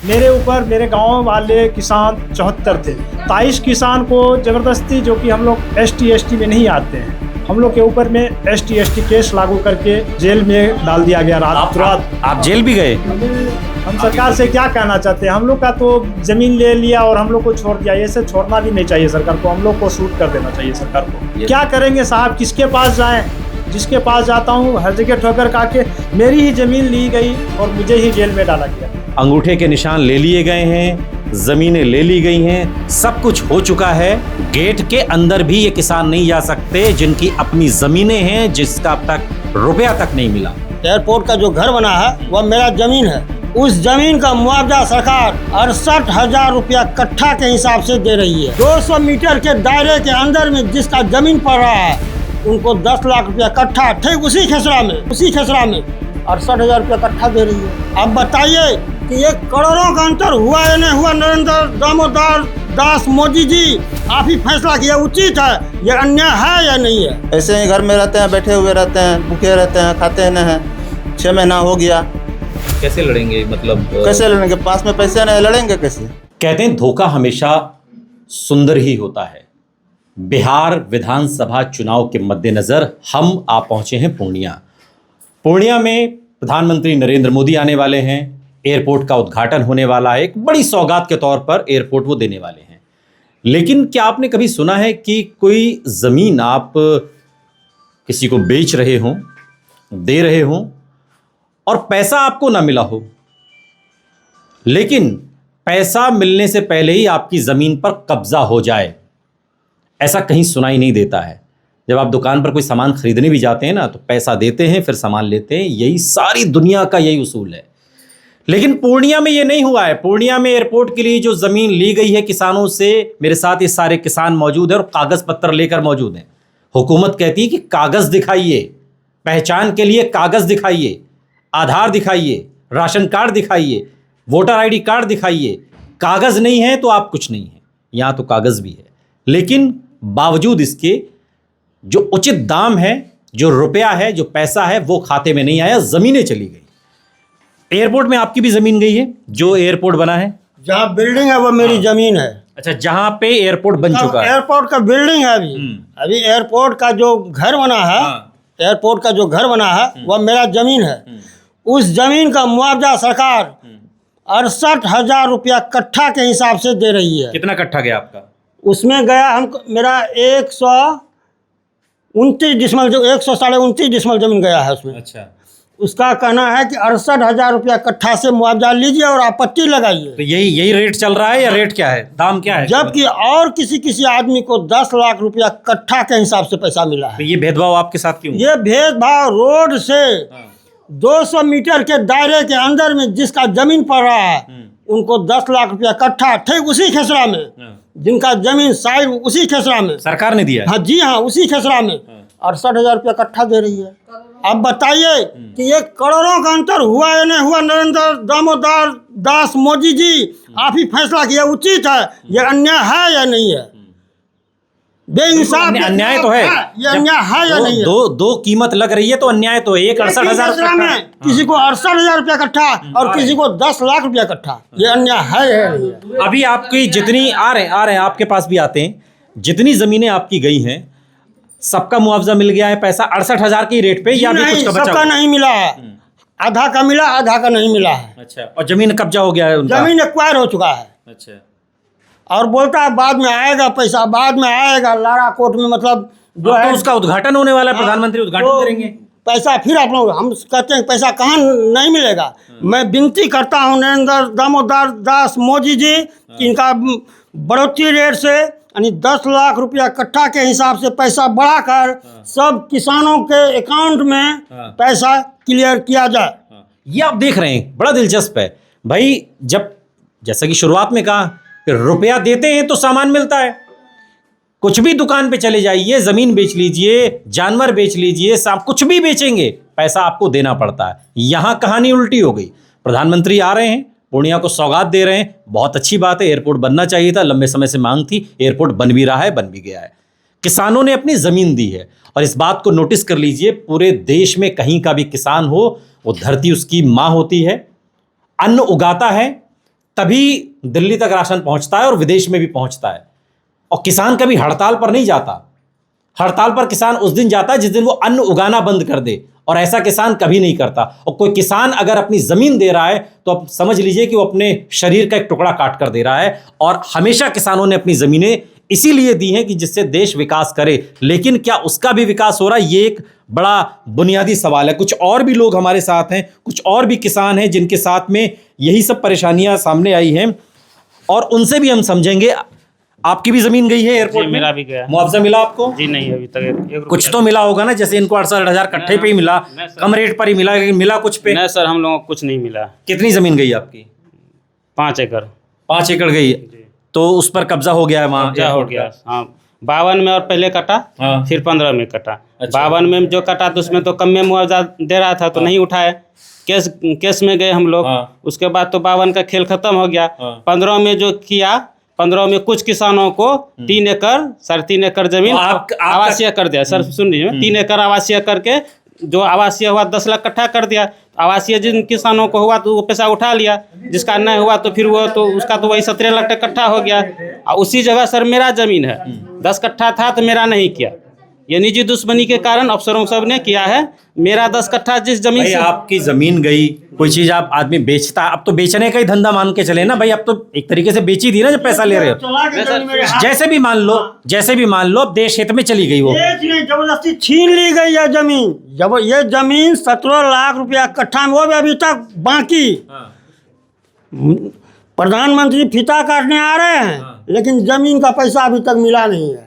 मेरे ऊपर मेरे गांव वाले किसान 74 थे। 23 किसान को जबरदस्ती, जो कि हम लोग ST में नहीं आते हैं, हम लोग के ऊपर में ST केस लागू करके जेल में डाल दिया गया। रात आप जेल भी गए? हम सरकार से क्या कहना चाहते हैं, हम लोग का तो जमीन ले लिया और हम लोग को छोड़ दिया। ये सब छोड़ना भी नहीं चाहिए सरकार को, हम लोग को शूट कर देना चाहिए सरकार को। क्या करेंगे साहब, किसके पास जाएं? जिसके पास जाता हूँ हर जगह ठोकर खा के मेरी ही जमीन ली गई और मुझे ही जेल में डाला गया। अंगूठे के निशान ले लिए गए हैं, जमीनें ले ली गई हैं, सब कुछ हो चुका है। गेट के अंदर भी ये किसान नहीं जा सकते जिनकी अपनी जमीनें हैं, जिसका अब तक रुपया तक नहीं मिला। एयरपोर्ट का जो घर बना है वह मेरा जमीन है। उस जमीन का मुआवजा सरकार 68,000 रुपया कट्ठा के हिसाब से दे रही है। 200 मीटर के दायरे के अंदर में जिसका जमीन पड़ रहा है उनको 10 लाख रुपया कट्ठा, ठीक उसी खेसरा में 68,000 रुपया कट्ठा दे रही है। अब बताइए कि ये करोड़ों का अंतर हुआ या नहीं हुआ? नरेंद्र दामोदर दास मोदी जी, आप ही फैसला किया, उचित है, ये अन्याय है या नहीं है? ऐसे ही घर में रहते हैं, बैठे हुए रहते हैं, भूखे रहते हैं, खाते नहीं हैं। 6 महीना हो गया। कैसे लड़ेंगे? मतलब कैसे लड़ेंगे? पास में पैसे नहीं, लड़ेंगे कैसे? कहते हैं धोखा हमेशा सुंदर ही होता है। बिहार विधानसभा चुनाव के मद्देनजर हम आ पहुंचे हैं पूर्णिया में प्रधानमंत्री नरेंद्र मोदी आने वाले हैं। एयरपोर्ट का उद्घाटन होने वाला है, एक बड़ी सौगात के तौर पर एयरपोर्ट वो देने वाले हैं। लेकिन क्या आपने कभी सुना है कि कोई जमीन आप किसी को बेच रहे हों, दे रहे हों और पैसा आपको ना मिला हो, लेकिन पैसा मिलने से पहले ही आपकी जमीन पर कब्जा हो जाए? ऐसा कहीं सुनाई नहीं देता है। जब आप दुकान पर कोई सामान खरीदने भी जाते हैं ना, तो पैसा देते हैं फिर सामान लेते हैं। यही सारी दुनिया का यही उसूल है। लेकिन पूर्णिया में ये नहीं हुआ है। पूर्णिया में एयरपोर्ट के लिए जो जमीन ली गई है किसानों से, मेरे साथ ये सारे किसान मौजूद हैं और कागज पत्र लेकर मौजूद हैं। हुकूमत कहती है कि कागज दिखाइए, पहचान के लिए कागज दिखाइए, आधार दिखाइए, राशन कार्ड दिखाइए, वोटर ID कार्ड दिखाइए। कागज नहीं है तो आप कुछ नहीं है। यहां तो कागज भी है, लेकिन बावजूद इसके जो उचित दाम है, जो रुपया है, जो पैसा है, वो खाते में नहीं आया, जमीनें चली गई। एयरपोर्ट में आपकी भी जमीन गई है? जो एयरपोर्ट बना है, जहाँ बिल्डिंग है वो मेरी जमीन है। अच्छा, जहां पे एयरपोर्ट बन चुका है, एयरपोर्ट का बिल्डिंग है। अभी एयरपोर्ट का जो घर बना है, एयरपोर्ट का जो घर बना है वह मेरा जमीन है। उस जमीन का मुआवजा सरकार 68,000 रुपया कट्ठा के हिसाब से दे रही है। कितना कट्ठा गया आपका? उसमें गया मेरा 129 डिसमल, जो 129 डिसमल जमीन गया है उसमें। अच्छा, उसका कहना है कि 68,000 रुपया कट्ठा से मुआवजा लीजिए और आपत्ति लगाइए। तो यही रेट चल रहा है या रेट क्या है, दाम क्या है? जबकि और किसी आदमी को 10 लाख रुपया कट्ठा के हिसाब से पैसा मिला है। तो ये भेदभाव आपके साथ क्यों? ये भेदभाव रोड से 200 मीटर के दायरे के अंदर में जिसका जमीन पड़ रहा है उनको 10 लाख रुपया कट्ठा, ठीक उसी खेसरा में, जिनका जमीन साइड उसी खेसरा में सरकार ने दिया है। हाँ जी हाँ, उसी खेसरा में 68,000 रुपया कट्ठा दे रही है। अब बताइए कि ये करोड़ों का अंतर हुआ या नहीं हुआ? नरेंद्र दामोदर दास मोदी जी, आप ही फैसला किया, उचित है, ये अन्याय है या नहीं है? बेइंसाफ अन्याय तो है। ये अन्याय है या नहीं है? दो कीमत लग रही है तो अन्याय तो है। 68,000 में किसी को 68,000 रुपया कट्ठा और किसी को 10 लाख रुपया कट्ठा, ये अन्याय है या नहीं है? अभी आपकी जितनी आ रहे हैं, आपके पास भी आते हैं, जितनी जमीनें आपकी गई हैं सबका मुआवजा मिल गया है? पैसा 68,000 के रेट पे या भी कुछ का बचा? सबका नहीं मिला है, आधा का मिला, आधा का नहीं मिला है। अच्छा, और जमीन कब्जा हो गया है उनका? जमीन एक्वायर हो चुका है। अच्छा, और बोलता है बाद में आएगा पैसा, बाद में आएगा। लारा कोर्ट में मतलब जो है, तो उसका उद्घाटन होने वाला है, प्रधानमंत्री उद्घाटन करेंगे। पैसा फिर आप लोग, हम कहते हैं पैसा कहाँ नहीं मिलेगा। मैं विनती करता हूँ नरेंद्र दामोदर दास मोदी जी कि इनका बढ़ोतरी रेट से यानी 10 लाख रुपया कट्ठा के हिसाब से पैसा बढ़ाकर सब किसानों के अकाउंट में पैसा क्लियर किया जाए। ये आप देख रहे हैं, बड़ा दिलचस्प है भाई। जब जैसा कि शुरुआत में कहा कि रुपया देते हैं तो सामान मिलता है। कुछ भी दुकान पे चले जाइए, जमीन बेच लीजिए, जानवर बेच लीजिए, सांप, कुछ भी बेचेंगे, पैसा आपको देना पड़ता है। यहां कहानी उल्टी हो गई। प्रधानमंत्री आ रहे हैं, पूर्णिया को सौगात दे रहे हैं, बहुत अच्छी बात है। एयरपोर्ट बनना चाहिए था, लंबे समय से मांग थी, एयरपोर्ट बन भी रहा है, बन भी गया है। किसानों ने अपनी जमीन दी है और इस बात को नोटिस कर लीजिए, पूरे देश में कहीं का भी किसान हो, वो धरती उसकी मां होती है, अन्न उगाता है, तभी दिल्ली तक राशन पहुंचता है और विदेश में भी पहुंचता है। और किसान कभी हड़ताल पर नहीं जाता। हड़ताल पर किसान उस दिन जाता है जिस दिन वो अन्न उगाना बंद कर दे, और ऐसा किसान कभी नहीं करता। और कोई किसान अगर अपनी जमीन दे रहा है तो आप समझ लीजिए कि वो अपने शरीर का एक टुकड़ा काट कर दे रहा है। और हमेशा किसानों ने अपनी जमीनें इसीलिए दी हैं कि जिससे देश विकास करे। लेकिन क्या उसका भी विकास हो रहा है, ये एक बड़ा बुनियादी सवाल है। कुछ और भी लोग हमारे साथ हैं, कुछ और भी किसान हैं जिनके साथ में यही सब परेशानियां सामने आई हैं, और उनसे भी हम समझेंगे। आपकी भी जमीन गई है एयरपोर्ट में? मेरा भी गया। मुआवजा मिला आपको? जी नहीं, अभी तक एक कुछ तो मिला होगा ना, जैसे इनको 68,000 कट्ठे पे ही मिला, कम रेट पर ही मिला, लेकिन मिला कुछ पे? नहीं सर, हम लोगों को कुछ नहीं मिला। कितनी जमीन गई आपकी? 5 एकड़। 5 एकड़ गई, तो उस पर कब्जा हो गया है वहाँ? कब्जा हो गया, हाँ। 52 में और पहले कटा, हाँ। फिर 15 में कटा। अच्छा। 52 में जो कटा तो उसमें तो कम में मुआवजा दे रहा था, तो नहीं उठाए। केस में गए हम लोग। हाँ। उसके बाद तो 52 का खेल खत्म हो गया। हाँ। 15 में जो किया, 15 में कुछ किसानों को 3 एकड़, 3.5 एकड़ जमीन आवासीय कर दिया। सर सुन लीजिए, 3 एकड़ आवासीय करके, जो आवासीय हुआ 10 लाख कट्ठा कर दिया। आवासीय जिन किसानों को हुआ तो वो पैसा उठा लिया, जिसका नहीं हुआ तो फिर वो तो उसका तो वही 17 लाख कट्ठा हो गया। और उसी जगह सर मेरा जमीन है, 10 कट्ठा था तो मेरा नहीं किया। ये निजी दुश्मनी के कारण अफसरों सब ने किया है। मेरा 10 कट्ठा जिस जमीन भाई से आपकी जमीन गई, कोई चीज आप आदमी बेचता, अब तो बेचने का ही धंधा मान के चले ना भाई। अब तो एक तरीके से बेची थी ना जब पैसा ले रहे हो। जैसे भी मान लो, अब देश हित में चली गई वो। जबरदस्ती छीन ली गई है जमीन। जब ये जमीन 17 लाख रुपया कट्ठा में, वो भी अभी तक बाकी। प्रधानमंत्री फीता काटने आ रहे हैं, लेकिन जमीन का पैसा अभी तक मिला नहीं है।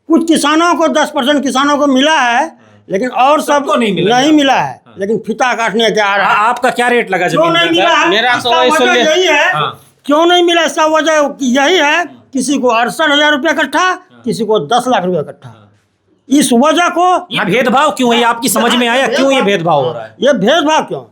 कुछ किसानों को 10% किसानों को मिला है, लेकिन और सबको नहीं मिला है। लेकिन फीता काटने के आ रहा है। आपका क्या रेट लगा क्यों नहीं जमीन मिला का? है? मेरा इसका तो वही वजह सुन ले। यही है। क्यों नहीं मिला, इसका वजह यही है, किसी को 68,000 रुपया कट्ठा, किसी को 10 लाख रुपया कट्ठा। इस वजह को ये भेदभाव क्यों है? आपकी समझ में आया क्यों ये भेदभाव हो रहा है? ये भेदभाव क्यों?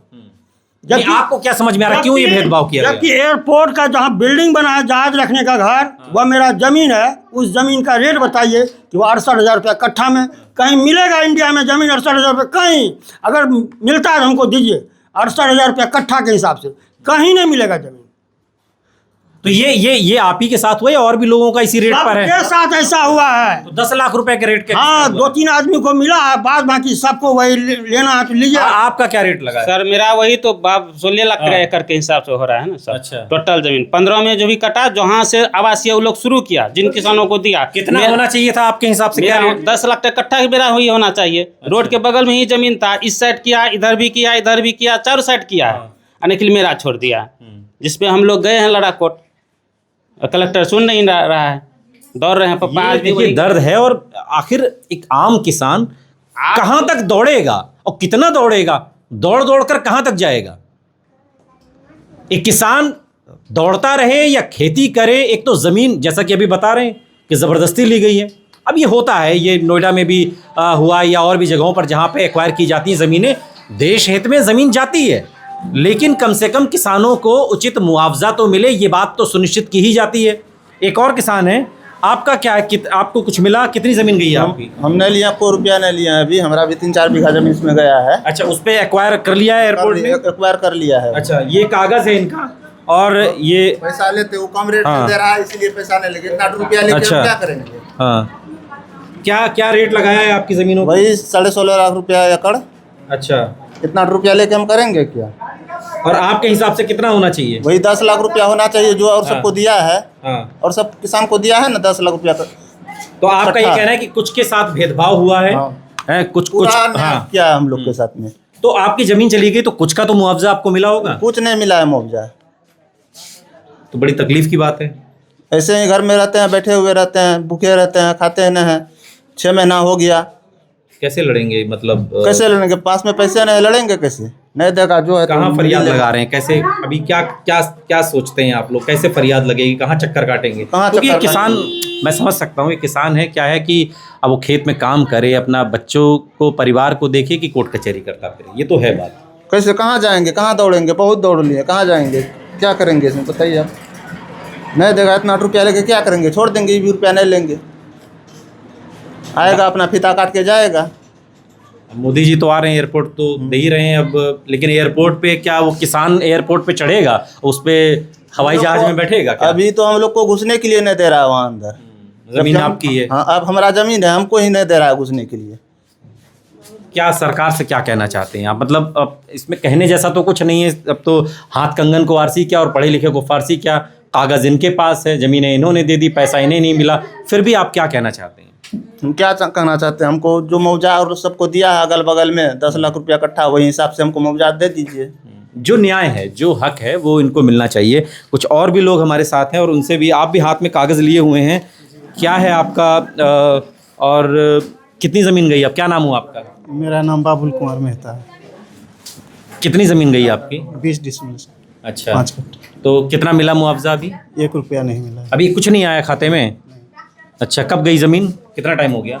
नहीं, आपको क्या समझ में आ रहा है क्यों ये भेदभाव किया गया? जबकि एयरपोर्ट का जहाँ बिल्डिंग बना है, जहाज रखने का घर, वह मेरा जमीन है। उस जमीन का रेट बताइए कि वो 68,000 रुपया कट्ठा में कहीं मिलेगा? इंडिया में जमीन 68,000 रुपये कहीं अगर मिलता है तो हमको दीजिए। 68,000 रुपया कट्ठा के हिसाब से कहीं नहीं मिलेगा जमीन। तो ये आप ही के साथ हुआ या और भी लोगों का इसी रेट पर है? सबके साथ ऐसा हुआ है। तो 10 लाख रुपए के रेट के? हाँ, 2-3 आदमी को मिला है, बाद बाकी सबको वही लेना है तो लीजिए। आपका क्या रेट लगा है? सर मेरा वही तो 16 लाख एकड़ के हिसाब से हो रहा है ना सर। अच्छा। टोटल जमीन 15 में जो भी कटा, जहाँ से आवासीय वो लोग शुरू किया, जिन किसानों को दिया। कितना होना चाहिए था आपके हिसाब से? क्या रेट? 10 लाख कट्ठा मेरा हुई होना चाहिए। रोड के बगल में ही जमीन था, इस साइड किया, इधर भी किया, इधर भी किया, 4 साइड किया है। अनिखिल मेरा छोड़ दिया, जिसपे हम लोग गए हैं लड़ाकोट। कलेक्टर सुन नहीं रहा है, दौड़ रहे हैं पापा। आज भी देखिए दर्द है। और आखिर एक आम किसान कहां तक दौड़ेगा और कितना दौड़ेगा? दौड़ दौड़ कर कहां तक जाएगा? एक किसान दौड़ता रहे या खेती करे। एक तो जमीन जैसा कि अभी बता रहे हैं कि जबरदस्ती ली गई है। अब ये होता है, ये नोएडा में भी हुआ या और भी जगहों पर जहां पे एक्वायर की जाती हैं ज़मीनें। देश हित में ज़मीन जाती है, लेकिन कम से कम किसानों को उचित मुआवजा तो मिले, ये बात तो सुनिश्चित की ही जाती है। एक और किसान है, आपका क्या है? आपको कुछ मिला? कितनी ज़मीन गई है आपकी? हमने लिया, कोई रुपया नहीं लिया है अभी। हमारा भी 3-4 बीघा जमीन इसमें गया है। अच्छा, उस पर एक्वायर कर लिया है एयरपोर्ट में? एक्वायर कर लिया है। अच्छा, ये कागज है इनका, और ये पैसा लेते वो कम रेट हाँ। में दे रहा है, इसलिए पैसा नहीं लेके। इतना रुपया लेके अच्छा। हम क्या करेंगे? हाँ, क्या रेट लगाया है आपकी ज़मीनों पर? वही 16.5 लाख रुपया एकड़। अच्छा, इतना रुपया लेके हम करेंगे क्या? और आपके हिसाब से कितना होना चाहिए? वही 10 लाख रुपया होना चाहिए, जो और सबको दिया है। हाँ। और सब किसान को दिया है ना 10 लाख रुपया। तो आपका ये कहना है कि कुछ के साथ भेदभाव हुआ है? हाँ। है कुछ हाँ, क्या है हम लोग के साथ में। तो आपकी जमीन चली गई तो कुछ का तो मुआवजा आपको मिला होगा? कुछ नहीं मिला है मुआवजा। तो बड़ी तकलीफ की बात है। ऐसे ही घर में रहते हैं, बैठे हुए रहते हैं, भूखे रहते हैं, खाते नहीं हैं। 6 महीना हो गया। कैसे लड़ेंगे? मतलब कैसे लड़ेंगे? पास में पैसे नहीं, लड़ेंगे कैसे? नहीं देगा जो है। कहाँ फरियाद लगा रहे हैं? कैसे अभी क्या सोचते हैं आप लोग? कैसे फरियाद लगेगी? कहाँ चक्कर काटेंगे? क्योंकि ये किसान, मैं समझ सकता हूँ ये किसान है, क्या है कि अब वो खेत में काम करे, अपना बच्चों को, परिवार को देखे कि कोर्ट कचहरी करता फिरे। ये तो है बात। कैसे, कहाँ जाएंगे, कहाँ दौड़ेंगे? बहुत दौड़ लिए, कहाँ जाएंगे? क्या करेंगे इसमें बताइए आप? नहीं देगा इतना रुपया लेके क्या करेंगे? छोड़ देंगे, ये भी रुपया नहीं लेंगे। आएगा अपना फीता काट के जाएगा। मोदी जी तो आ रहे हैं, एयरपोर्ट तो दे ही रहे हैं अब, लेकिन एयरपोर्ट पे क्या वो किसान एयरपोर्ट पे चढ़ेगा, उस पे हवाई जहाज में बैठेगा क्या? अभी तो हम लोग को घुसने के लिए नहीं दे रहा है वहाँ अंदर। जमीन जब आपकी है? हाँ, अब हमारा जमीन है, हमको ही नहीं दे रहा है घुसने के लिए। क्या सरकार से क्या कहना चाहते हैं आप? मतलब अब इसमें कहने जैसा तो कुछ नहीं है, अब तो हाथ कंगन को आरसी क्या और पढ़े लिखे को फारसी क्या, कागज इनके पास है, जमीनें इन्होंने दे दी, पैसा इन्हें नहीं मिला, फिर भी आप क्या कहना चाहते हैं? हम क्या कहना चाहते हैं, हमको जो मुआवजा और सबको दिया है अगल बगल में 10 लाख रुपया इकट्ठा, वही हिसाब से हमको मुआवजा दे दीजिए। जो न्याय है, जो हक है, वो इनको मिलना चाहिए। कुछ और भी लोग हमारे साथ हैं और उनसे भी, आप भी हाथ में कागज़ लिए हुए हैं, क्या है आपका और कितनी ज़मीन गई? अब क्या नाम हुआ आपका? मेरा नाम बाबुल कुमार मेहता है। कितनी ज़मीन गई आपकी? 20 डिसमिल से अच्छा, 5 कट्ठा। तो कितना मिला मुआवजा अभी? 1 रुपया नहीं मिला। अभी कुछ नहीं आया खाते में? अच्छा, कब गई ज़मीन? कितना टाइम हो गया?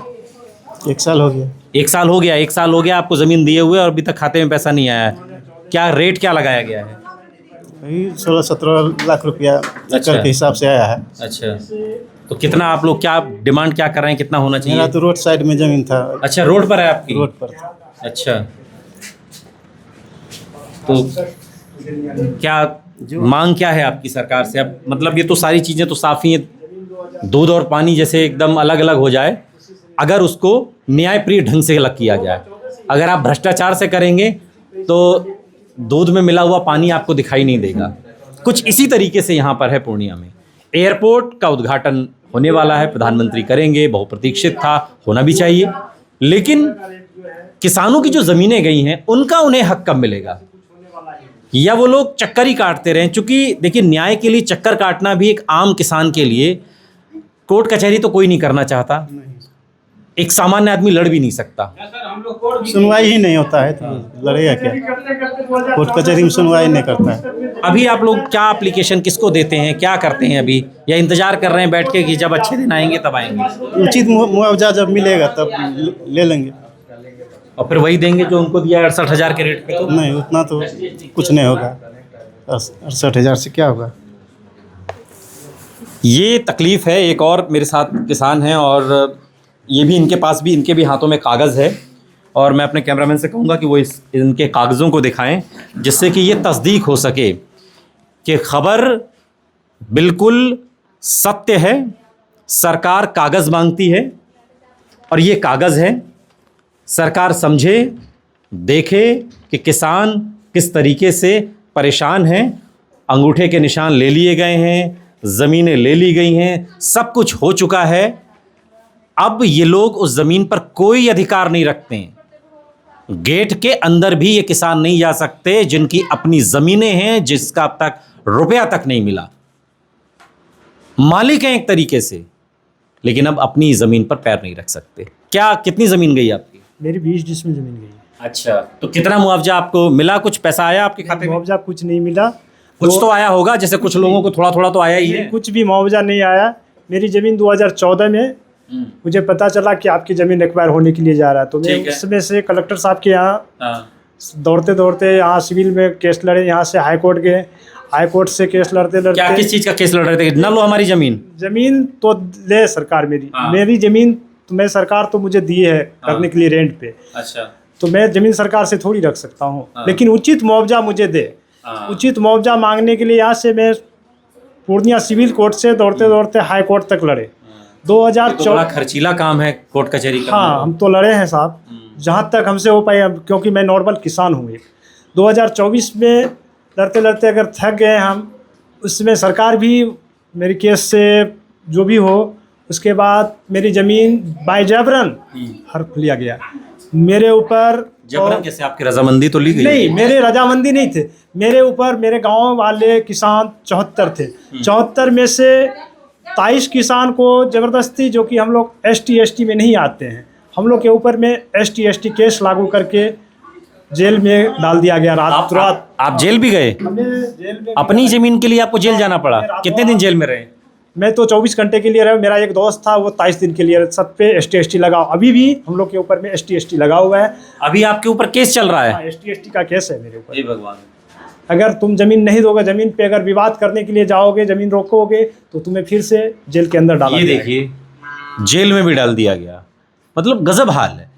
1 साल हो गया। 1 साल हो गया। 1 साल हो गया आपको ज़मीन दिए हुए और अभी तक खाते में पैसा नहीं आया है। क्या रेट क्या लगाया गया है? वही 16-17 लाख रुपया अच्छा। एकड़ के हिसाब से आया है। अच्छा, तो कितना आप लोग क्या डिमांड क्या कर रहे हैं, कितना होना चाहिए? मेरा तो रोड साइड में ज़मीन था। अच्छा, रोड पर है आपकी? रोड पर था। अच्छा, तो क्या मांग क्या है आपकी सरकार से? अब मतलब ये तो सारी चीज़ें तो साफ़ ही हैं, दूध और पानी जैसे एकदम अलग अलग हो जाए, अगर उसको न्यायप्रिय ढंग से अलग किया जाए। अगर आप भ्रष्टाचार से करेंगे तो दूध में मिला हुआ पानी आपको दिखाई नहीं देगा। कुछ इसी तरीके से यहाँ पर है पूर्णिया में। एयरपोर्ट का उद्घाटन होने वाला है, प्रधानमंत्री करेंगे, बहुप्रतीक्षित था, होना भी चाहिए, लेकिन किसानों की जो ज़मीनें गई हैं उनका उन्हें हक कब मिलेगा? या वो लोग चक्कर ही काटते रहें? चूँकि देखिए, न्याय के लिए चक्कर काटना भी एक आम किसान के लिए, कोर्ट कचहरी तो कोई नहीं करना चाहता, एक सामान्य आदमी लड़ भी नहीं सकता। सुनवाई ही नहीं होता है तो लड़ेगा क्या? कोर्ट कचहरी में सुनवाई नहीं करता है। अभी आप लोग क्या एप्लीकेशन किसको देते हैं, क्या करते हैं अभी, या इंतजार कर रहे हैं बैठ के कि जब अच्छे दिन आएंगे तब आएंगे? उचित मुआवजा जब मिलेगा तब ले लेंगे। और फिर वही देंगे जो उनको दिया 68,000 के रेट पे? तो नहीं, उतना तो कुछ नहीं होगा। 68,000 से क्या होगा? ये तकलीफ़ है। एक और मेरे साथ किसान हैं और ये भी, इनके पास भी, इनके भी हाथों में कागज़ है और मैं अपने कैमरामैन से कहूँगा कि वो इनके कागज़ों को दिखाएं, जिससे कि ये तस्दीक हो सके कि खबर बिल्कुल सत्य है। सरकार कागज़ मांगती है और ये कागज़ है। सरकार समझे, देखे कि किसान किस तरीके से परेशान हैं। अंगूठे के निशान ले लिए गए हैं, ज़मीनें ले ली गई हैं, सब कुछ हो चुका है। अब ये लोग उस ज़मीन पर कोई अधिकार नहीं रखते हैं। गेट के अंदर भी ये किसान नहीं जा सकते जिनकी अपनी ज़मीनें हैं, जिसका अब तक रुपया तक नहीं मिला। मालिक हैं एक तरीके से, लेकिन अब अपनी ज़मीन पर पैर नहीं रख सकते। क्या, कितनी ज़मीन गई आपकी? मेरी 20 डिसमिल ज़मीन गई। अच्छा, तो कितना मुआवजा आपको मिला? कुछ पैसा आया आपके खाते में? मुआवजा कुछ नहीं मिला। कुछ तो आया होगा, जैसे कुछ लोगों को थोड़ा थोड़ा तो आया ही है। कुछ भी मुआवजा नहीं आया। मेरी ज़मीन 2014 में मुझे पता चला कि आपकी ज़मीन एक्वायर होने के लिए जा रहा है, तो मैं उसमें से कलेक्टर साहब के यहाँ दौड़ते दौड़ते यहाँ सिविल में केस लड़े, यहाँ से हाई कोर्ट गए, हाई कोर्ट से केस लड़ते लड़ते। क्या, किस चीज़ का केस लड़ रहे थे? न लो हमारी ज़मीन। ज़मीन तो ले सरकार मेरी ज़मीन तो मैं, सरकार तो मुझे दी है करने के लिए रेंट पे। अच्छा, तो मैं ज़मीन सरकार से थोड़ी रख सकता हूँ, लेकिन उचित मुआवजा मुझे दे। उचित मुआवजा मांगने के लिए यहाँ से मैं पूर्णिया सिविल कोर्ट से दौड़ते दौड़ते हाई कोर्ट तक लड़े। 2014 खर्चीला काम है कोर्ट कचहरी का। हाँ, हम तो लड़े हैं साहब, जहाँ तक हमसे हो पाए, क्योंकि मैं नॉर्मल किसान हूँ। 2024 में लड़ते लड़ते अगर थक गए हम, उसमें सरकार भी मेरी केस से जो भी हो, उसके बाद मेरी ज़मीन बाय जबरन हड़प लिया गया मेरे ऊपर। जबरन कैसे? आपकी रजामंदी तो ली गई? नहीं, मेरे रजामंदी नहीं थे। मेरे ऊपर मेरे गांव वाले किसान 74 थे। 74 में से 23 किसान को ज़बरदस्ती, जो कि हम लोग ST में नहीं आते हैं, हम लोग के ऊपर में ST केस लागू करके जेल में डाल दिया गया। रात रात आप जेल भी गए? जेल में अपनी ज़मीन के लिए आपको जेल जाना पड़ा? कितने दिन जेल में रहे? मैं तो 24 घंटे के लिए रहा। मेरा एक दोस्त था, वो 23 दिन के लिए। सब पे ST लगा। अभी भी हम लोग के ऊपर में ST लगा हुआ है। अभी आपके ऊपर केस चल रहा है? ST का केस है मेरे ऊपर। हे भगवान। अगर तुम ज़मीन नहीं दोगे, ज़मीन पे अगर विवाद करने के लिए जाओगे, ज़मीन रोकोगे, तो तुम्हें फिर से जेल के अंदर डाला ये देखिए, जेल में भी डाल दिया गया। मतलब गजब हाल है।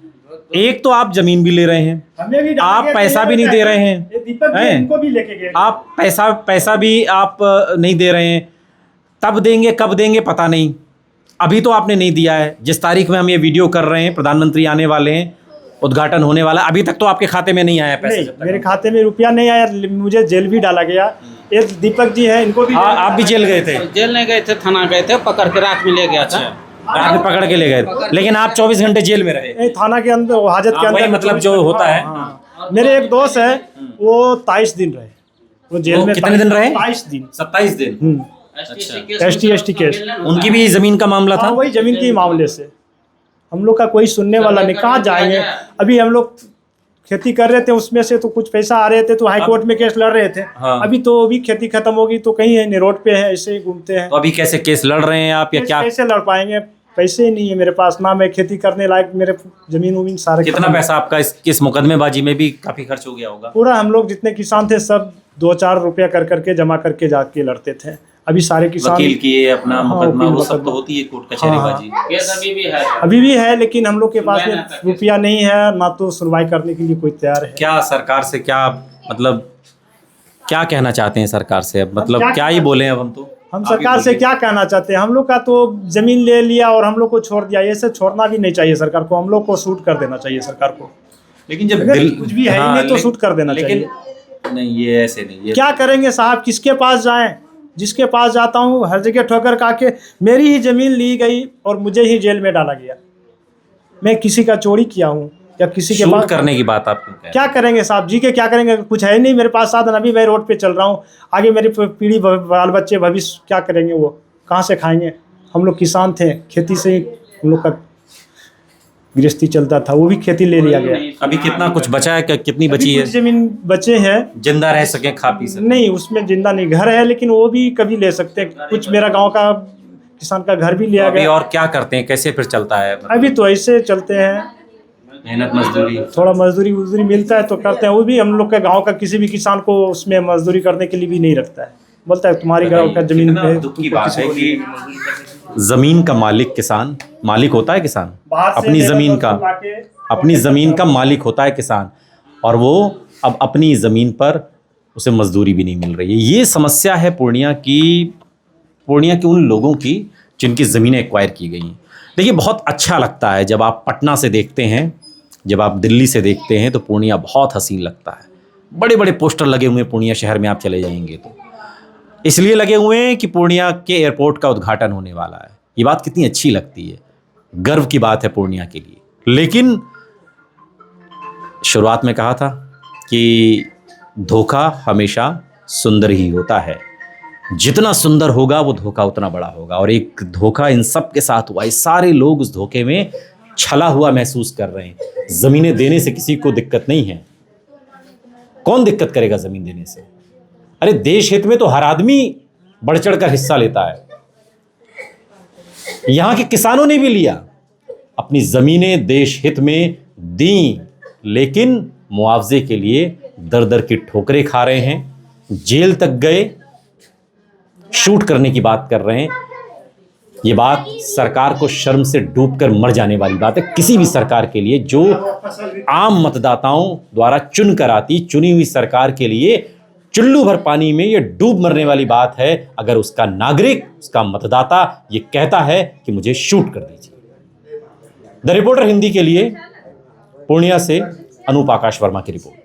एक तो आप जमीन भी ले रहे हैं, हमें भी आप पैसा भी नहीं दे रहे हैं, ये दीपक जी हैं? इनको भी लेके गए। आप पैसा भी आप नहीं दे रहे हैं। तब देंगे, कब देंगे पता नहीं। अभी तो आपने नहीं दिया है। जिस तारीख में हम ये वीडियो कर रहे हैं, प्रधानमंत्री आने वाले हैं, उद्घाटन होने वाला, अभी तक तो आपके खाते में नहीं आया पैसा। नहीं, जब तक मेरे खाते में रुपया नहीं आया, मुझे जेल भी डाला गया। ये दीपक जी हैं, इनको भी आप भी जेल गए थे? जेल नहीं गए थे, थाना गए थे, पकड़ के रात में ले गया था। रात में पकड़ के ले गए, लेकिन आप 24 घंटे जेल में रहे। ये थाना के अंदर, हाजत के वही अंदर, मतलब जो होता है। हाँ। मेरे एक दोस्त है, वो 23 दिन रहे वो जेल वो में। कितने दिन रहे? 23 दिन। 27 दिन। ST case. उनकी भी जमीन का मामला था। हाँ, वही जमीन के ही मामले से। हम लोग का कोई सुनने वाला नहीं, कहाँ जाएंगे। अभी हम लोग खेती कर रहे थे, उसमें से तो कुछ पैसा आ रहे थे, तो हाई कोर्ट में केस लड़ रहे थे। हाँ। अभी तो भी खेती खत्म होगी तो कहीं है नहीं, रोड पे है, ऐसे ही घूमते हैं। तो अभी कैसे केस लड़ रहे हैं आप, या क्या? कैसे लड़ पाएंगे, पैसे ही नहीं है मेरे पास, ना मैं खेती करने लायक, मेरे जमीन उमीन सारे कितना खत्म। पैसा आपका इस मुकदमेबाजी में भी काफी खर्च हो गया होगा? पूरा हम लोग जितने किसान थे सब 2-4 रुपया कर करके जमा करके जाके लड़ते थे। अभी सारे किसान वकील किए अपना हाँ, मुकदमा, वकील वो सब तो मुकदमा। होती है कोर्ट कचहरीबाजी। केस अभी भी है। अभी भी है, लेकिन हम लोग के पास में रुपया नहीं है, ना तो सुनवाई करने के लिए कोई तैयार है। क्या सरकार से क्या मतलब क्या कहना चाहते हैं सरकार से? अब मतलब क्या क्या ही बोले अब हम तो। हम आप ही सरकार से बोलिए। क्या कहना चाहते हैं? हम लोग का तो जमीन ले लिया और हम लोग को छोड़ दिया, ऐसे छोड़ना भी नहीं चाहिए सरकार को। हम लोग को शूट कर देना चाहिए सरकार को। लेकिन जब अगर दिल कुछ भी है ही नहीं तो शूट कर देना लेकिन नहीं, ये ऐसे नहीं, ये क्या करेंगे साहब, किसके पास जाएं? जिसके पास जाता हूँ हर जगह ठोकर खा के मेरी ही जमीन ली गई और मुझे ही जेल में डाला गया। मैं किसी का चोरी किया हूँ या किसी के शूट पास? करने की बात आप क्यों कह रहे हैं? क्या करेंगे साहब जी के, क्या करेंगे? कुछ है नहीं मेरे पास साधन। अभी मैं रोड पे चल रहा हूँ, आगे मेरी पीढ़ी, बाल बच्चे, भविष्य क्या करेंगे? वो कहाँ से खाएंगे? हम लोग किसान थे, खेती से ही हम लोग का गृहस्थी चलता था, वो भी खेती ले लिया गया। अभी कितना कुछ बचा है? कितनी अभी बची है? कुछ जमीन बचे हैं, जिंदा रह सके, खा पी सके? नहीं उसमें जिंदा नहीं, घर है लेकिन वो भी कभी ले सकते हैं। कुछ मेरा गांव का किसान का घर भी लिया अभी गया। और क्या करते हैं, कैसे फिर चलता है? अभी तो ऐसे चलते हैं, मेहनत मजदूरी। थोड़ा मजदूरी वजदूरी मिलता है तो करते हैं। वो भी हम लोग के गांव का किसी भी किसान को उसमें मजदूरी करने के लिए भी नहीं रखता है, बोलता है तुम्हारी गांव का जमीन कितना है, दुख की तुमको बात किसी है को कि जमीन का मालिक किसान, मालिक होता है किसान, बाहर से अपनी लेबर जमीन लोग का, लाके अपनी जमीन का मालिक होता है किसान, और वो अब अपनी जमीन पर उसे मजदूरी भी नहीं मिल रही है। ये समस्या है पूर्णिया के उन लोगों की जिनकी ज़मीनें एक्वायर की गई हैं। देखिए, बहुत अच्छा लगता है जब आप पटना से देखते हैं, जब आप दिल्ली से देखते हैं तो पूर्णिया बहुत हसीन लगता है। बड़े बड़े पोस्टर लगे हुए हैं पूर्णिया शहर में, आप चले जाएंगे तो इसलिए लगे हुए हैं कि पूर्णिया के एयरपोर्ट का उद्घाटन होने वाला है। ये बात कितनी अच्छी लगती है, गर्व की बात है पूर्णिया के लिए। लेकिन शुरुआत में कहा था कि धोखा हमेशा सुंदर ही होता है, जितना सुंदर होगा वो धोखा उतना बड़ा होगा। और एक धोखा इन सब के साथ हुआ। ये सारे लोग उस धोखे में छला हुआ महसूस कर रहे हैं। ज़मीनें देने से किसी को दिक्कत नहीं है, कौन दिक्कत करेगा ज़मीन देने से? अरे देश हित में तो हर आदमी बढ़ चढ़ कर हिस्सा लेता है। यहाँ के किसानों ने भी लिया, अपनी ज़मीनें देश हित में दी, लेकिन मुआवजे के लिए दर दर की ठोकरें खा रहे हैं, जेल तक गए, शूट करने की बात कर रहे हैं। ये बात सरकार को शर्म से डूबकर मर जाने वाली बात है, किसी भी सरकार के लिए जो आम मतदाताओं द्वारा चुन कर आती चुनी हुई सरकार के लिए चुल्लू भर पानी में ये डूब मरने वाली बात है अगर उसका नागरिक, उसका मतदाता ये कहता है कि मुझे शूट कर दीजिए। द रिपोर्टर हिंदी के लिए पूर्णिया से अनूप आकाश वर्मा की रिपोर्ट।